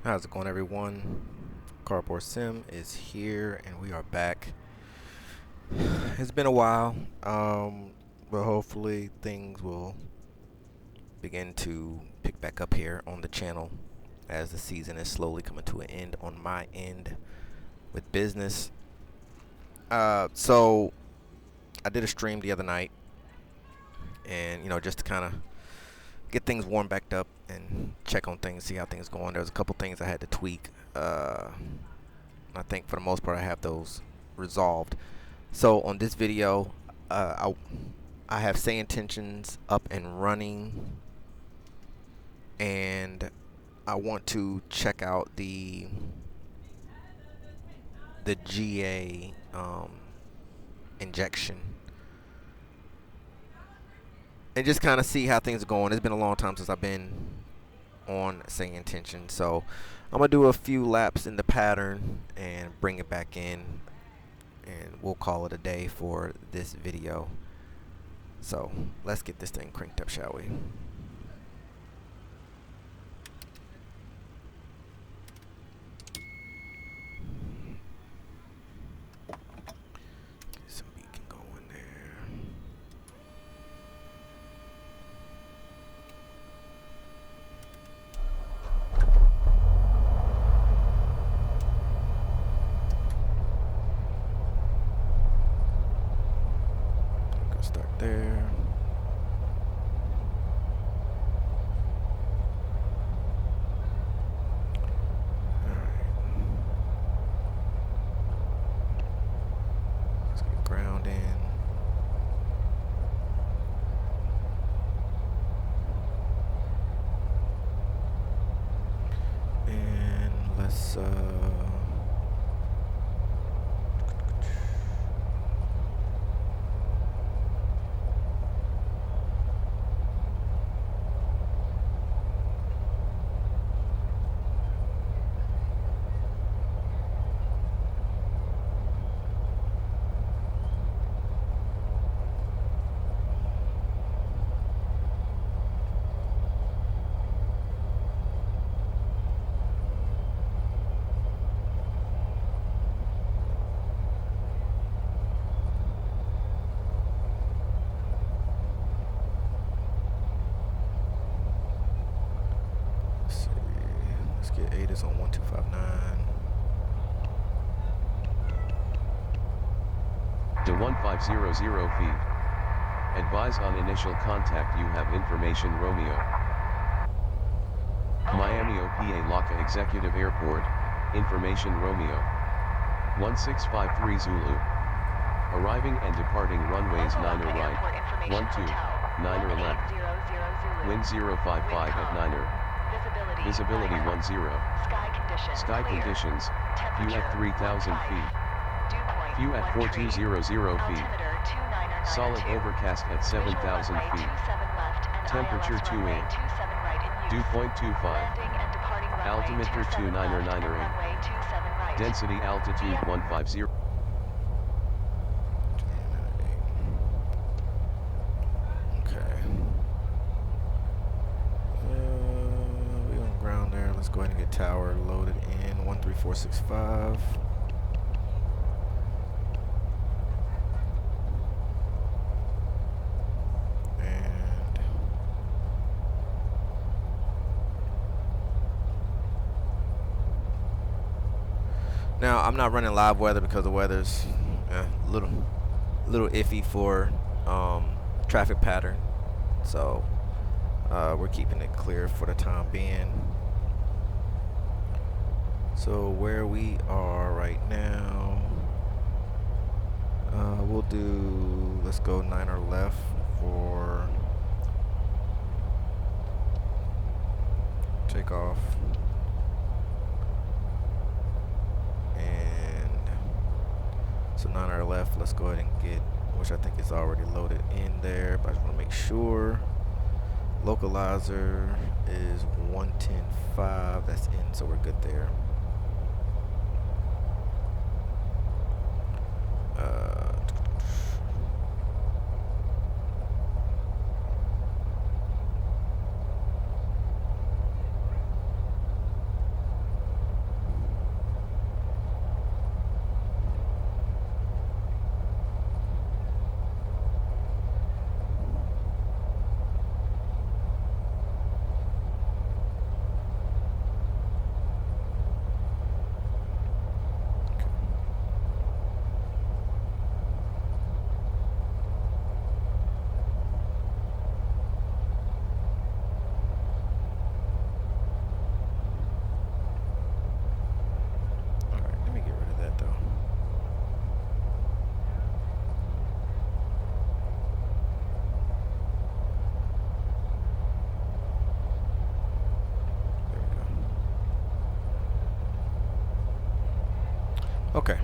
How's it going, everyone? CardboardSim is here and we are back. It's been a while, but hopefully things will begin to pick back up here on the channel as the season is slowly coming to an end on my end with business. So I did a stream the other night, and just to kind of get things warmed back up and check on things, see how things going. There's a couple things I had to tweak. I think for the most part I have those resolved. So on this video, I have Sayintentions up and running, and I want to check out the GA injection and just kind of see how things are going. It's been a long time since I've been on Sayintentions, so I'm gonna do a few laps in the pattern and bring it back in, and we'll call it a day for this video. So let's get this thing cranked up, shall we? Get some beacon going there. Start there. Alright. Let's get ground in. And let's get ADIS on 1259. To 1500 feet. Advise on initial contact you have information Romeo. Miami OPA LACA Executive Airport, information Romeo. 1653 Zulu. Arriving and departing runways 9er right, 12, 9er left. Wind 055 at 9er. Visibility 10. Sky conditions, few at 3,000 feet. Few at 4200 feet. Solid overcast at 7,000 feet. Temperature 28. Dew point 25. Altimeter 299er. Density altitude 150. Let's go ahead and get tower loaded in 13465. And now I'm not running live weather because the weather's a little iffy for traffic pattern, so we're keeping it clear for the time being. So where we are right now, we'll do, let's go 9er left for takeoff. And so 9er left, let's go ahead and get, which I think is already loaded in there, but I just want to make sure. Localizer is 110.5, that's in, so we're good there. Okay.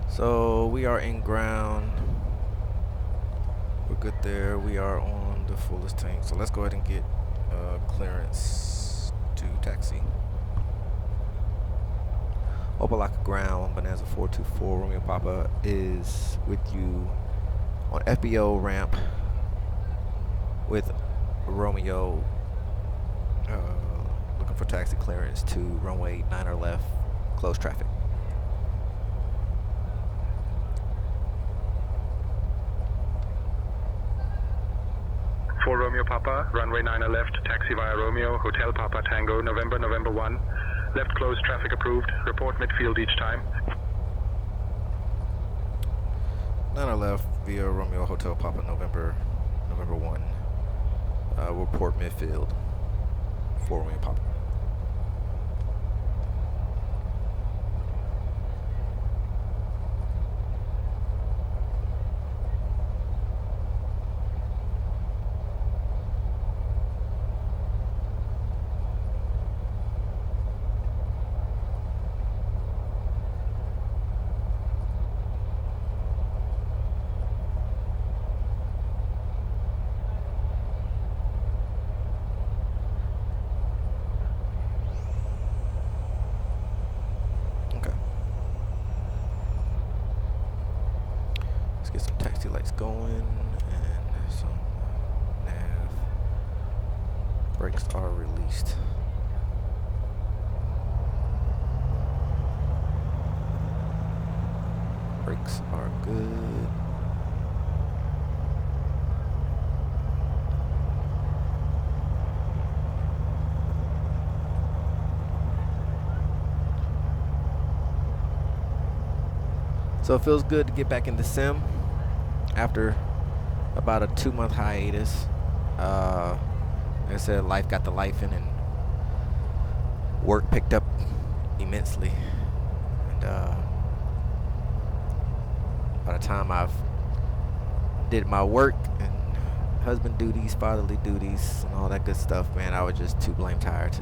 So we are in ground. We're good there. We are on the fullest tank. So let's go ahead and get clearance to taxi. Opalaka ground, Bonanza 424, Romeo Papa is with you on FBO ramp with Romeo, looking for taxi clearance to runway 9 left, close traffic. For Romeo Papa, runway 9 left, taxi via Romeo, Hotel Papa Tango, November 1. Left close, traffic approved. Report midfield each time. 9 left via Romeo, Hotel Papa, November 1. Report midfield for Romeo Papa. Let's get some taxi lights going and some nav. Brakes are released. Brakes are good. So it feels good to get back into sim after about a 2-month hiatus. Like I said, life got the life in and work picked up immensely. And by the time I've did my work and husband duties, fatherly duties, and all that good stuff, man, I was just too blame tired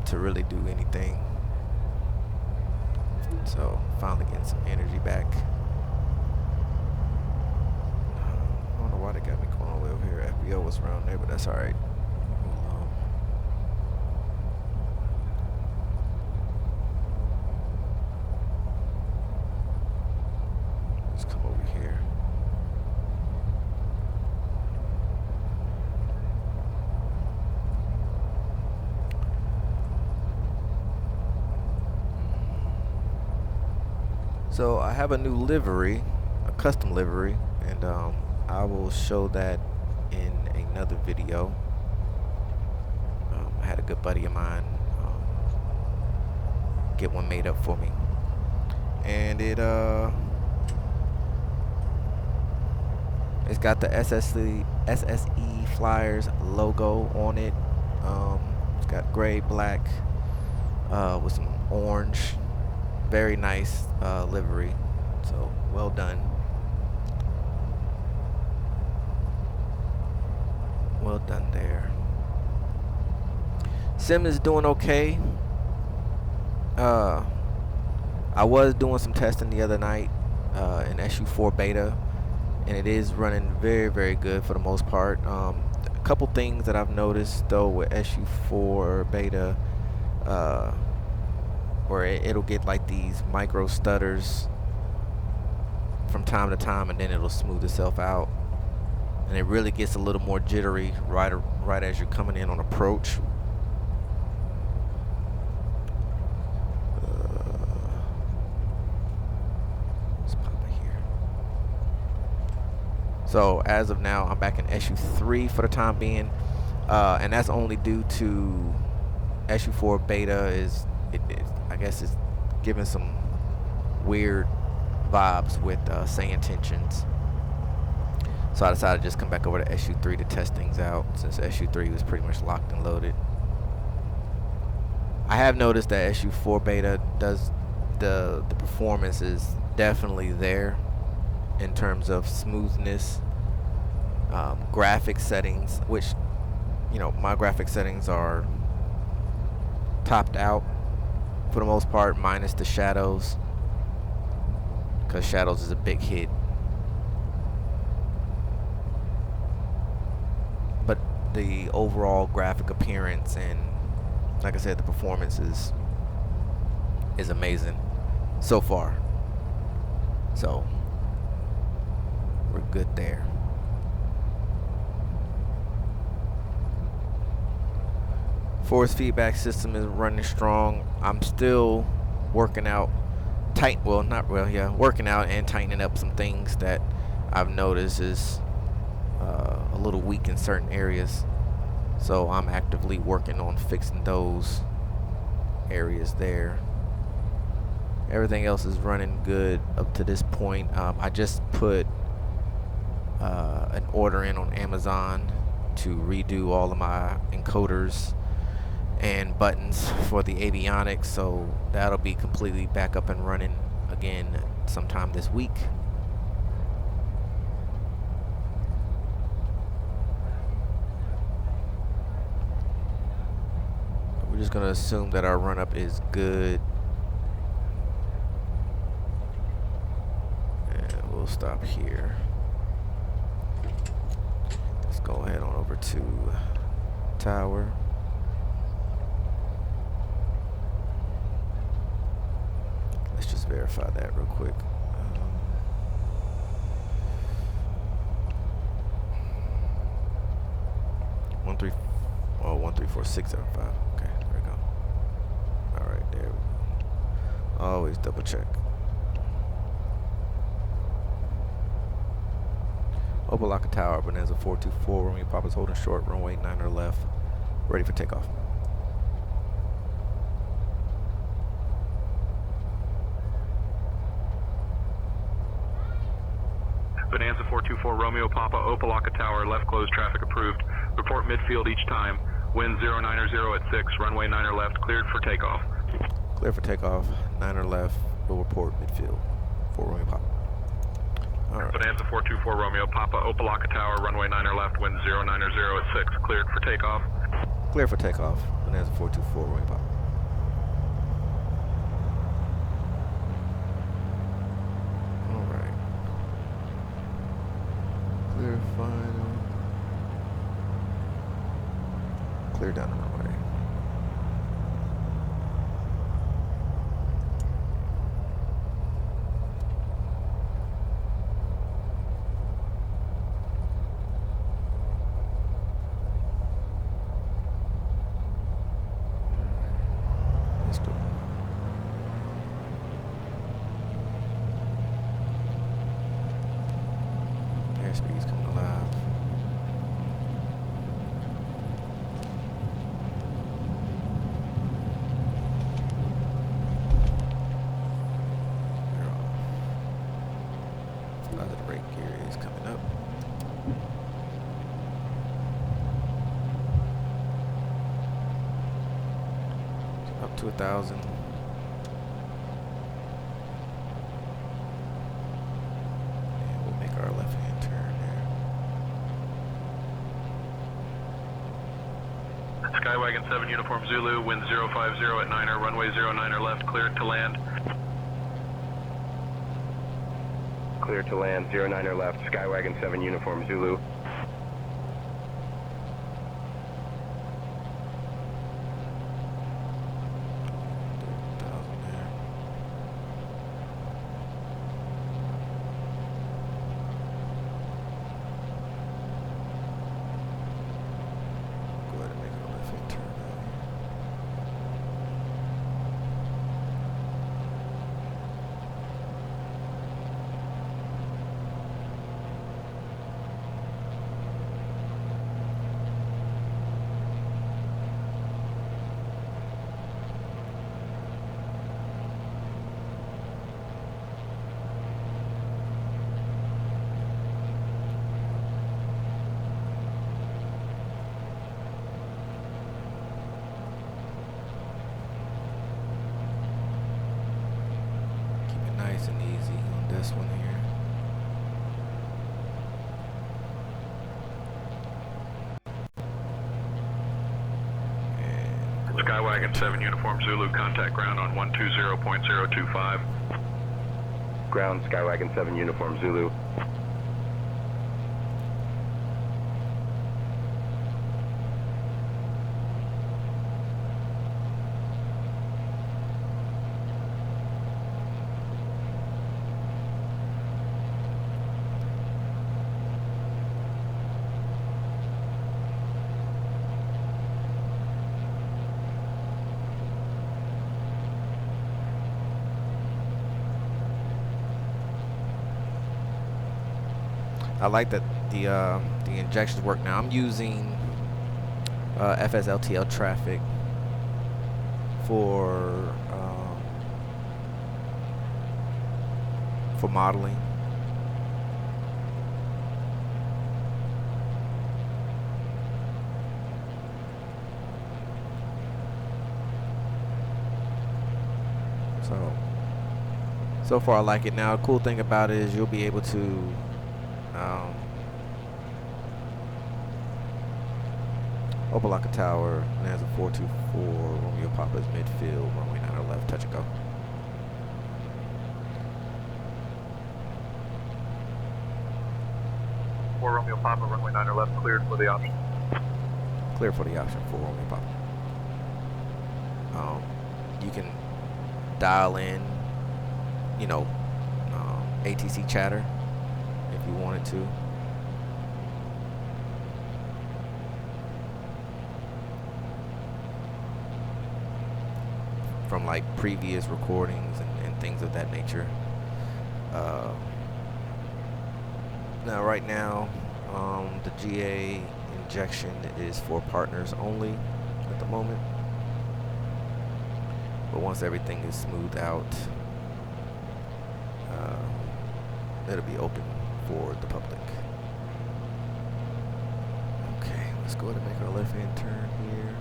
to really do anything. So finally getting some energy back. I don't know why they got me going all the way over here. FBO was around there, but that's all right. Let's come over here. So I have a new livery, a custom livery, and I will show that in another video. I had a good buddy of mine get one made up for me, and it's got the SSE Flyers logo on it. It's got gray, black, with some orange. Very nice livery, so well done. Well done there. Sim is doing okay. I was doing some testing the other night in SU4 beta, and it is running very, very good for the most part. A couple things that I've noticed though with SU4 beta, where it'll get like these micro stutters from time to time, and then it'll smooth itself out, and it really gets a little more jittery right as you're coming in on approach. Let's pop it here. So as of now, I'm back in SU3 for the time being, and that's only due to SU4 beta is I guess it's giving some weird vibes with Sayintentions. So I decided to just come back over to SU3 to test things out, since SU3 was pretty much locked and loaded. I have noticed that SU4 beta does the performance is definitely there in terms of smoothness, graphic settings, which, you know, my graphic settings are topped out. for the most part, minus the shadows, because shadows is a big hit. But the overall graphic appearance and, like I said, the performance is amazing so far. So we're good there. Force feedback system is running strong. I'm still working out working out and tightening up some things that I've noticed is a little weak in certain areas. So I'm actively working on fixing those areas there. Everything else is running good up to this point. I just put an order in on Amazon to redo all of my encoders and buttons for the avionics, so that'll be completely back up and running again sometime this week. We're just gonna assume that our run up is good, and we'll stop here. Let's go ahead on over to tower. Let's just verify that real quick. 134.675. Okay, there we go. All right, there we go. Always double check. Opalaka Tower, Bonanza 424. Romeo Papa's holding short, runway 9 left. Ready for takeoff. Bonanza 424 Romeo Papa, Opalaka Tower, left closed, traffic approved. Report midfield each time. Wind 090 at 6, runway 9 left, cleared for takeoff. Clear for takeoff, 9 left, we'll report midfield for Romeo Papa. All right. Bonanza 424 Romeo Papa, Opalaka Tower, runway 9 left, wind 090 at 6, cleared for takeoff. Clear for takeoff, Bonanza 424 Romeo Papa. All right. Clear final. Clear down the runway. Let's go. Airspeed's coming alive. Positive rate gear is coming up. Up to 1,000. And we'll make our left-hand turn there. Skywagon 7 Uniform Zulu, wind 050 at 9er, runway 09 left, cleared to land. Clear to land, 09 left, Skywagon 7 Uniform Zulu. Go ahead and make a left-hand turn now. Keep it nice and easy on this one here. And go Skywagon 7 Uniform Zulu, contact ground on 120.025. Ground, Skywagon 7 Uniform Zulu. I like that the injections work now. I'm using FSLTL traffic for modeling. So far I like it. Now, the cool thing about it is you'll be able to Opalaka Tower, and there's a 424, Romeo Papa's midfield, runway 9 left, touch and go. For Romeo Papa, runway 9 left, cleared for the option. Clear for the option for Romeo Papa. You can dial in, you know, ATC chatter if you wanted to. From like previous recordings and things of that nature. Now right now the GA injection is for partners only at the moment, but once everything is smoothed out, it'll be open for the public. Okay, let's go ahead and make our left-hand turn here.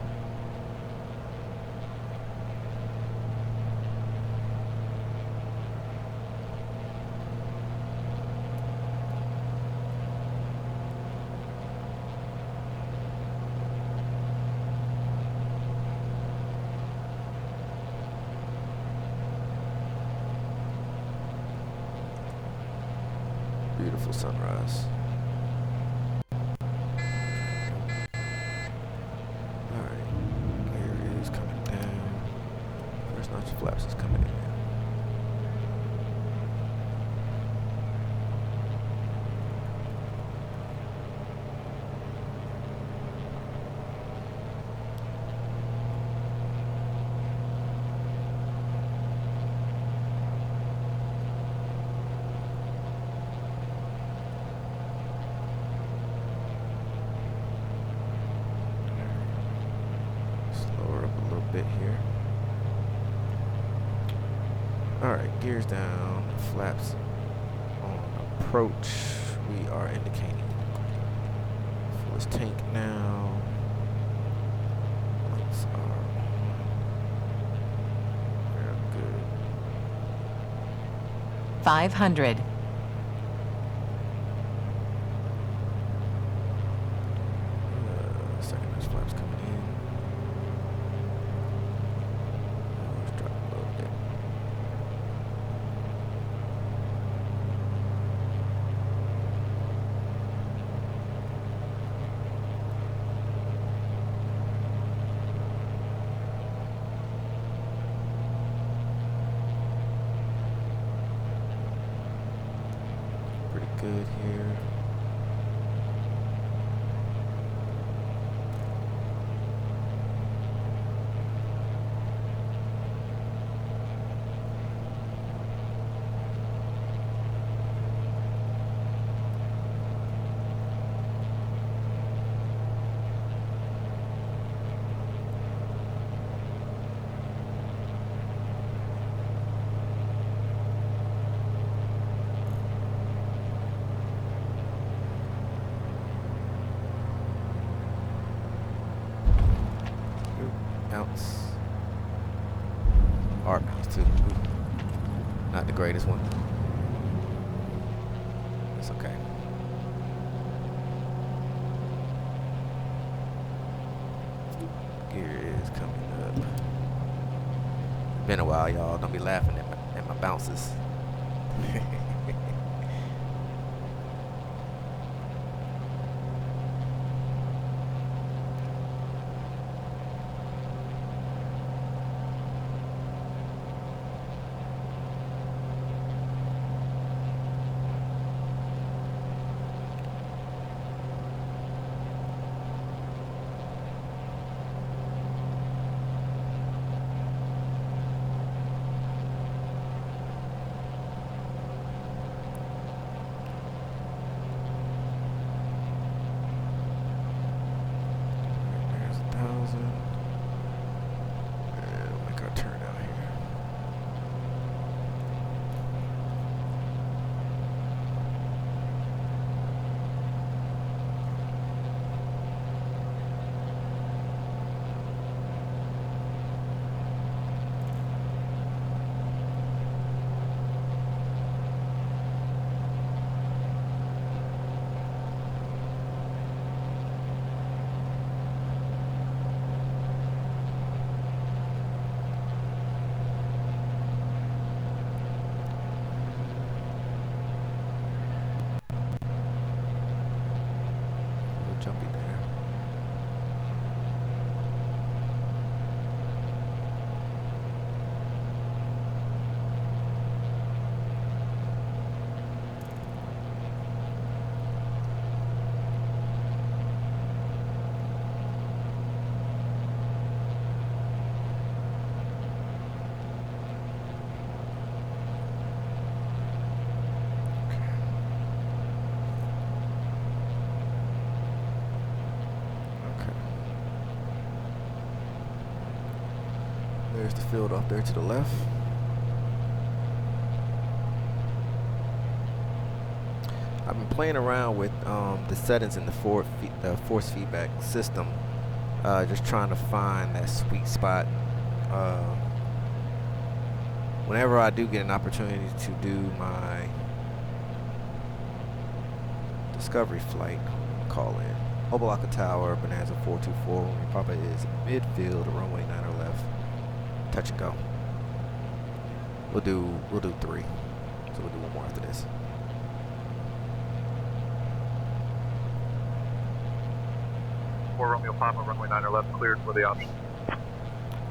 Beautiful sunrise. Alright, gear is coming down. First notch flaps is coming in. Bit here. Alright, gears down, flaps on approach. We are indicating fullest tank now. Lights are on. We're good. 500. Second notch flaps coming in. Good here. Bounce. Arc bounce too. Ooh. Not the greatest one. It's okay. Gear is coming up. Been a while, y'all. Don't be laughing at my bounces. Jumpy there. There's the field off there to the left. I've been playing around with the settings in the force feedback system, just trying to find that sweet spot. Whenever I do get an opportunity to do my discovery flight call in, Obalaka Tower, Bonanza 424, when Papa is midfield, runway 9 or left. Touch and go. We'll do 3. So we'll do one more after this. For Romeo Papa, runway 9 or left, cleared for the option.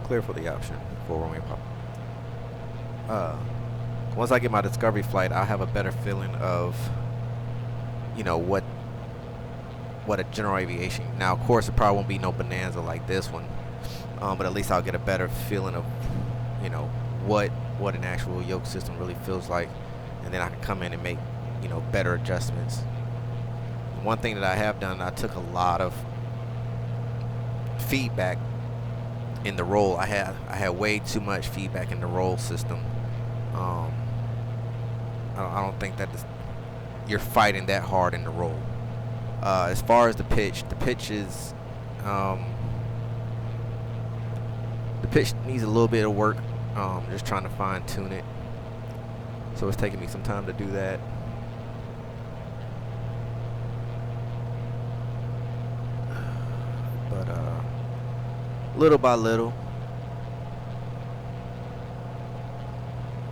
Clear for the option for Romeo Papa. Once I get my discovery flight, I'll have a better feeling of, you know, what a general aviation. Now, of course, it probably won't be no bonanza like this one. But at least I'll get a better feeling of, you know, what an actual yoke system really feels like, and then I can come in and make, you know, better adjustments. One thing that I have done, I took a lot of feedback in the roll. I had way too much feedback in the roll system. I don't think that you're fighting that hard in the roll. As far as the pitch is. The pitch needs a little bit of work. Just trying to fine tune it. So it's taking me some time to do that. But little by little.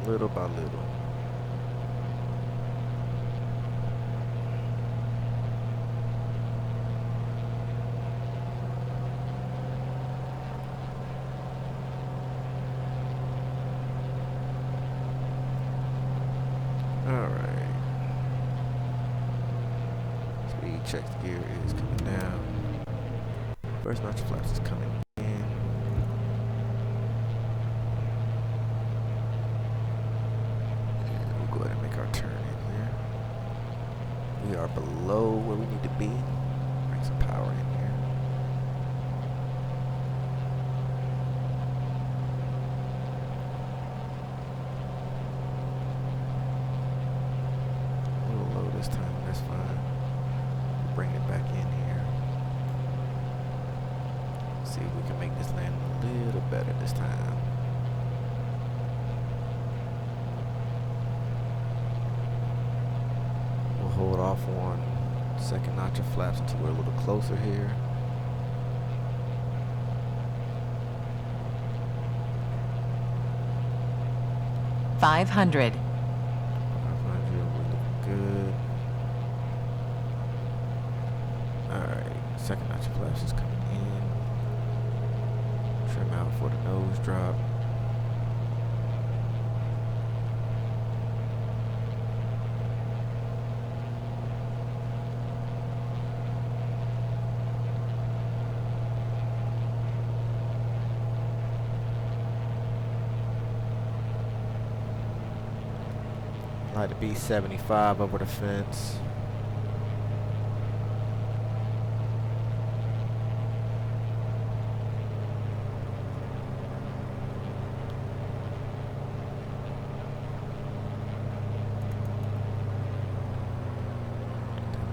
Little by little. Alright. Speed check gear is coming down. First notch flaps is coming in. And we'll go ahead and make our turn in here. We are below where we need to be. Bring some power in here. This time, that's fine. Bring it back in here. See if we can make this land a little better this time. We'll hold off on second notch of flaps until we're a little closer here. 500. 500, we're looking good. Alright, second notch flash is coming in. Trim out for the nose drop. Like the B-75 over the fence.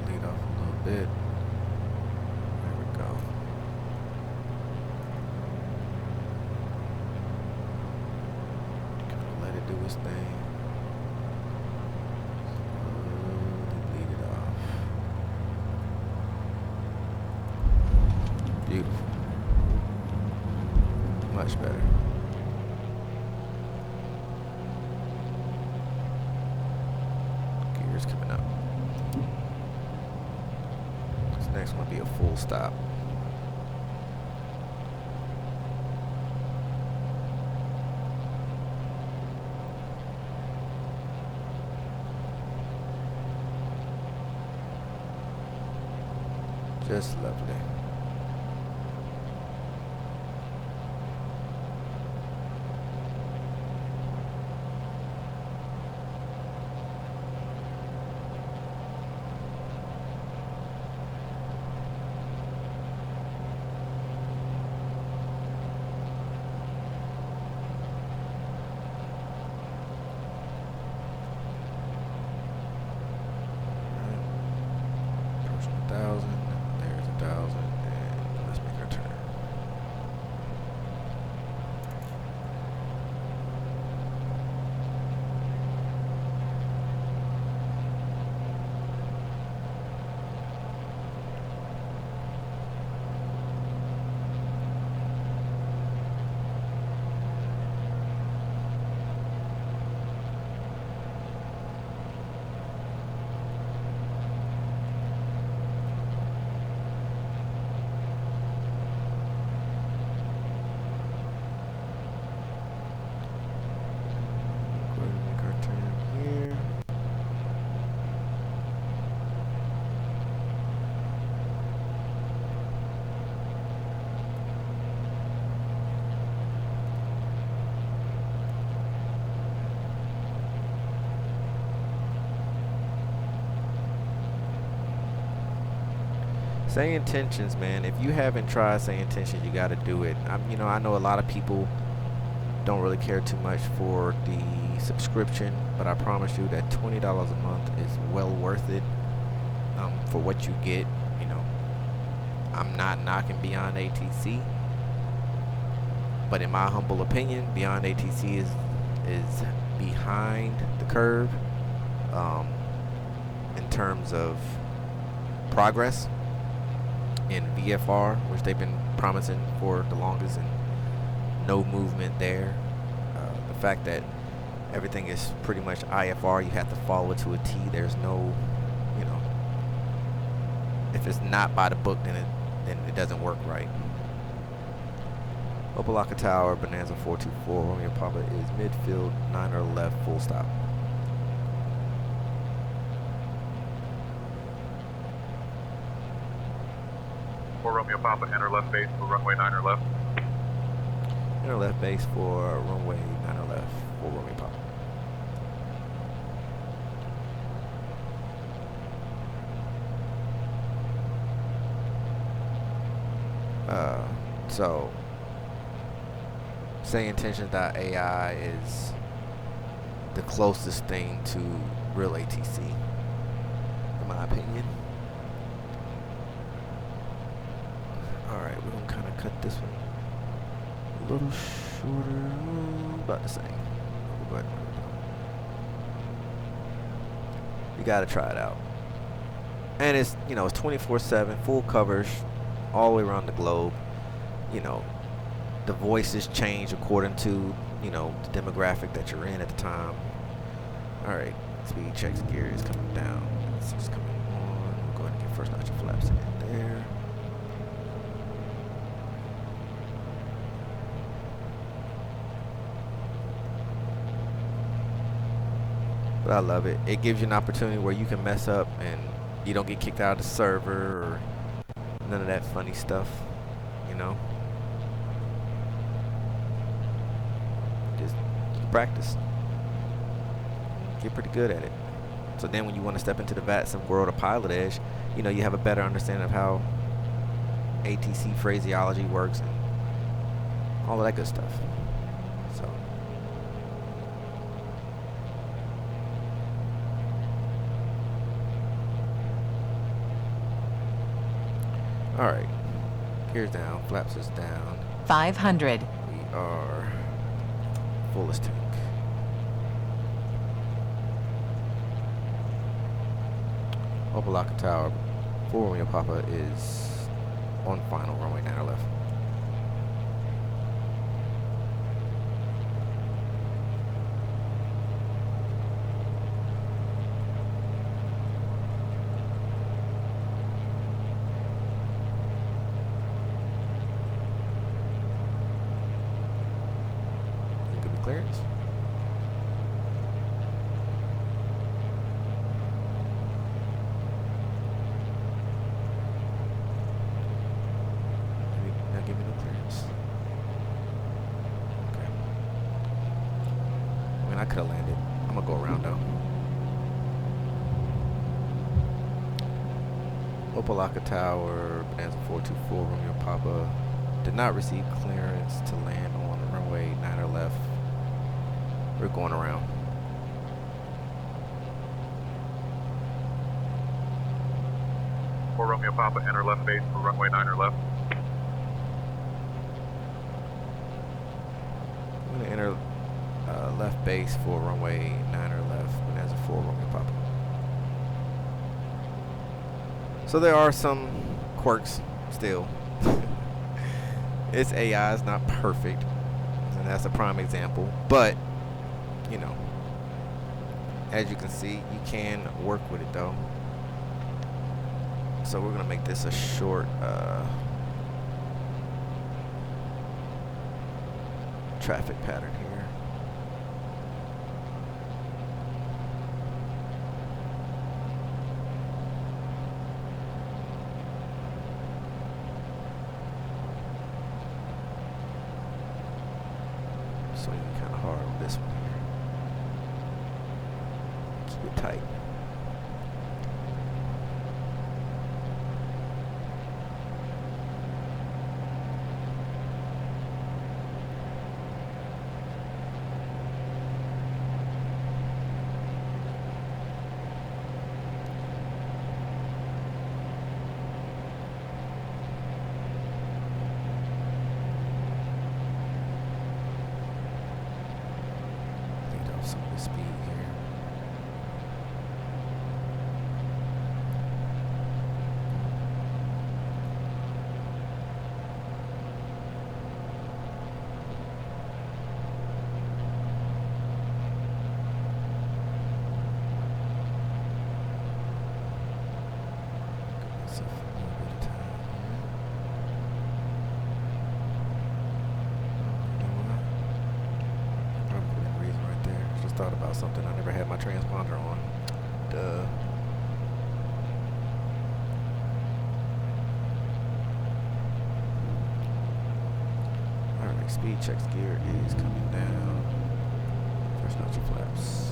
Lead off a little bit. There we go. Gonna let it do its thing. Beautiful. Much better. Gears coming up. This next one will be a full stop. Just lovely. Approaching 1,000. There's 1,000, and let's make our turn. Go ahead and make our turn here. Sayintentions, man. If you haven't tried Sayintentions, you got to do it. I know a lot of people don't really care too much for the subscription, but I promise you that $20 a month is well worth it for what you get. I'm not knocking Beyond ATC, but in my humble opinion, Beyond ATC is behind the curve in terms of progress in VFR, which they've been promising for the longest, and no movement there. The fact that everything is pretty much IFR, you have to follow it to a T. There's no, if it's not by the book, then it doesn't work right. Opalaka Tower, Bonanza 424, Romeo Papa is midfield, 9 left, full stop. Romeo Papa, enter left base for runway 9 left. Enter left base for runway 9 left for Romeo Papa. So Sayintentions.ai is the closest thing to real ATC, in my opinion. Alright, we're gonna kind of cut this one a little shorter, about the same. We'll go ahead and put it down. You gotta try it out. And it's, it's 24/7, full coverage, all the way around the globe. the voices change according to, you know, the demographic that you're in at the time. All right, speed checks gear is coming down. It's coming on. We'll go ahead and get first notch of flaps in there. But I love it. It gives you an opportunity where you can mess up and you don't get kicked out of the server or none of that funny stuff, you know. Just practice. Get pretty good at it. So then when you want to step into the vatsim world of Pilot Edge, you know, you have a better understanding of how ATC phraseology works and all of that good stuff. So all right, gears down, flaps is down. 500. We are fullest tank. Opalaka Tower, 4 Romeo Papa is on final, runway 9 left. Give me clearance. Give me no clearance. Okay. I mean, I could have landed. I'm gonna go around though. Opalaka Tower, Bonanza 424, Romeo Papa did not receive clearance to land on the runway 9 left. We're going around. For Romeo Papa, enter left base for runway 9 left. I'm gonna enter left base for runway 9 left, Bonanza 4 Romeo Papa. So there are some quirks still. Its AI is not perfect, and that's a prime example. But you know, as you can see, you can work with it though. So we're gonna make this a short traffic pattern here. Swinging kind of hard on this one here. Keep it tight. Some of the speed here. Give myself a little bit of time here. You know what? Probably could have been reason right there. Just thought about something. I never had my transponder on. Duh. Alright, speed checks gear is coming down. First notch of flaps.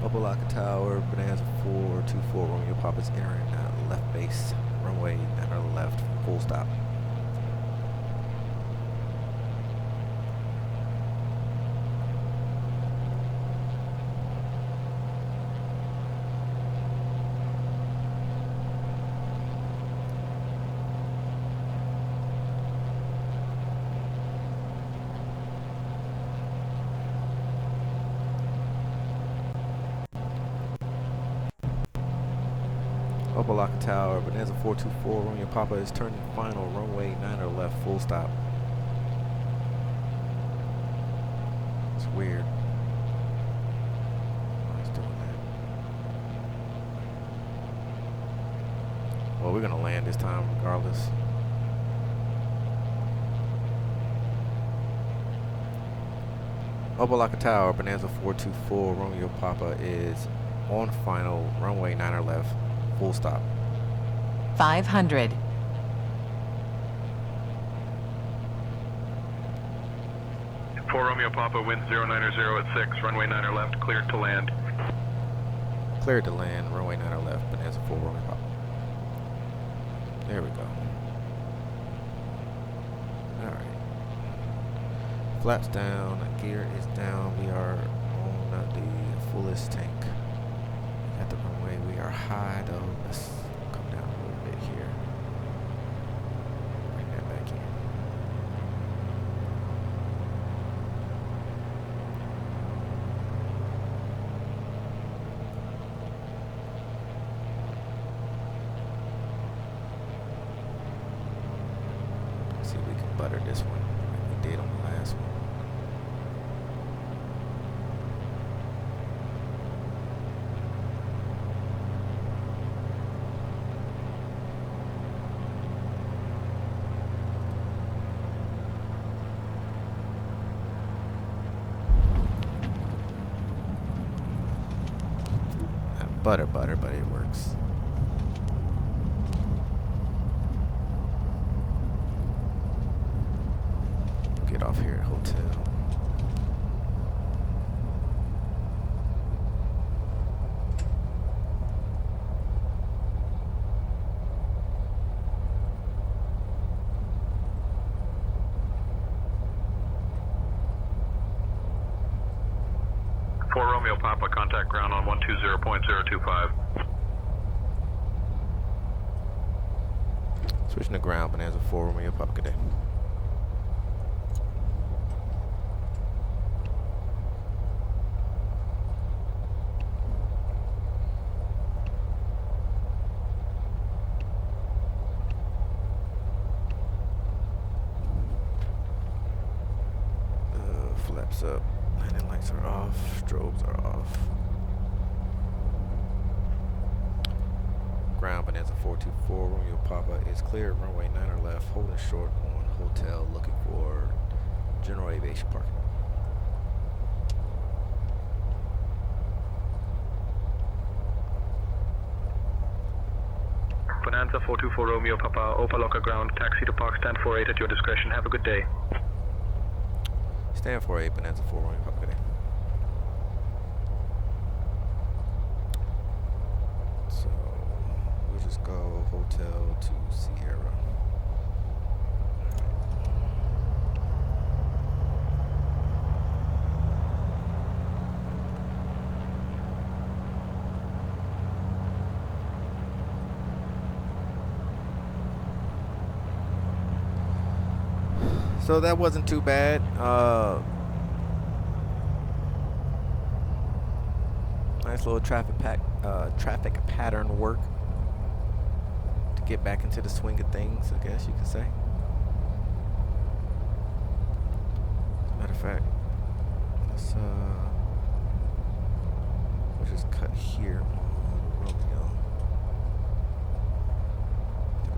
Opalaka Tower, Bonanza 424, Romeo Papa's entering left base, runway 9 left, full stop. Opalaka Tower, Bonanza 424, Romeo Papa is turning final, runway 9 or left, full stop. It's weird. Why is doing that? Well, we're gonna land this time regardless. Opalaka Tower, Bonanza 424, Romeo Papa is on final, runway 9 or left, full stop. 500. For Romeo Papa, wind 090 at 6, runway 9 or left, cleared to land. Cleared to land, runway 9 or left, Bonanza 4, Romeo Papa. There we go. Alright. Flaps down, gear is down, we are on the fullest tank. At the runway, we are high though. Let's come down a little bit here. Bring that back in. Let's see if we can butter this one like we did on the last one. Butter, but it works. Get off here at hotel. For Romeo Papa, contact ground on 120.025. Switching to ground, Bonanza 4, Romeo Papa, good day. Flaps up, landing lights are off, strobes are off. Ground, Bonanza 424, Romeo Papa is clear, runway 9 or left, holding short on hotel, looking for general aviation parking. Bonanza 424 Romeo Papa, Opalaka ground, taxi to park stand 48 at your discretion. Have a good day. Stand 48, Bonanza 4, Romeo Papa, good day. So, we'll just go hotel to Sierra. So that wasn't too bad. Nice little traffic pattern work to get back into the swing of things, I guess you could say. As a matter of fact, let's just cut here on Romeo.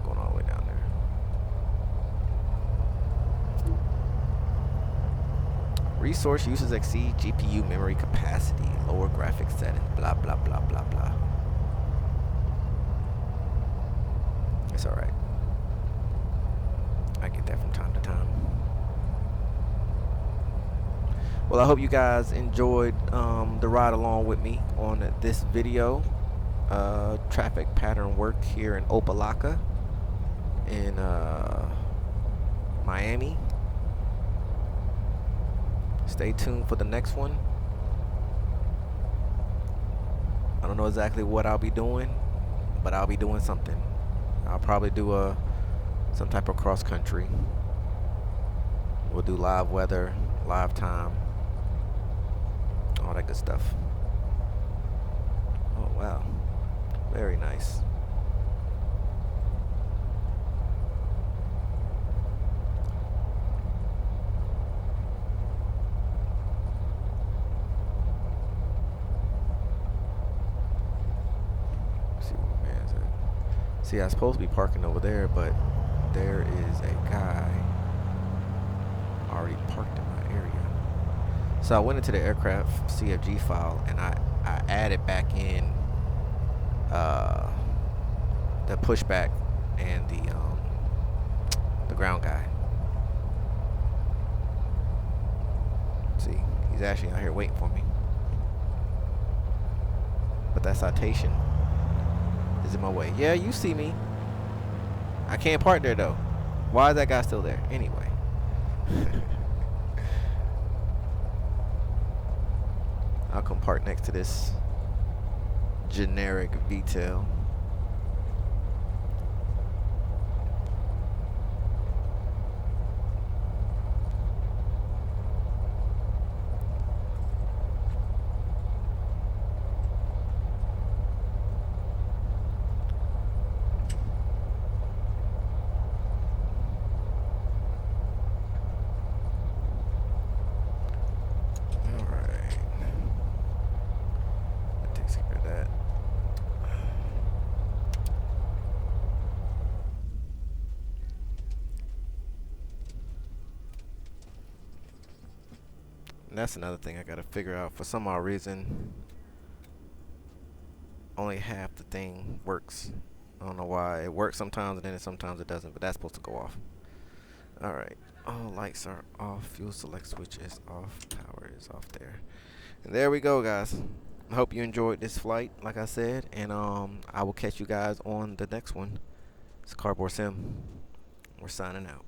Going all the way down there. Resource uses exceed GPU memory capacity, lower graphics settings, blah, blah, blah, blah, blah. It's alright. I get that from time to time. Well, I hope you guys enjoyed the ride along with me on this video. Traffic pattern work here in Opalaka in Miami. Stay tuned for the next one. I don't know exactly what I'll be doing, but I'll be doing something. I'll probably do some type of cross country. We'll do live weather, live time, all that good stuff. Oh wow, very nice. See, I'm supposed to be parking over there, but there is a guy already parked in my area. So I went into the aircraft CFG file and I added back in the pushback and the ground guy. See, he's actually out here waiting for me. But that citation is in my way. Yeah, you see me. I can't park there though. Why is that guy still there? Anyway. I'll come park next to this generic VTEL. And that's another thing I gotta figure out. For some odd reason, only half the thing works. I don't know why. It works sometimes and then sometimes it doesn't, but that's supposed to go off. Alright. All lights are off. Fuel select switch is off. Power is off there. And there we go, guys. I hope you enjoyed this flight, like I said. And I will catch you guys on the next one. It's CardboardSim. We're signing out.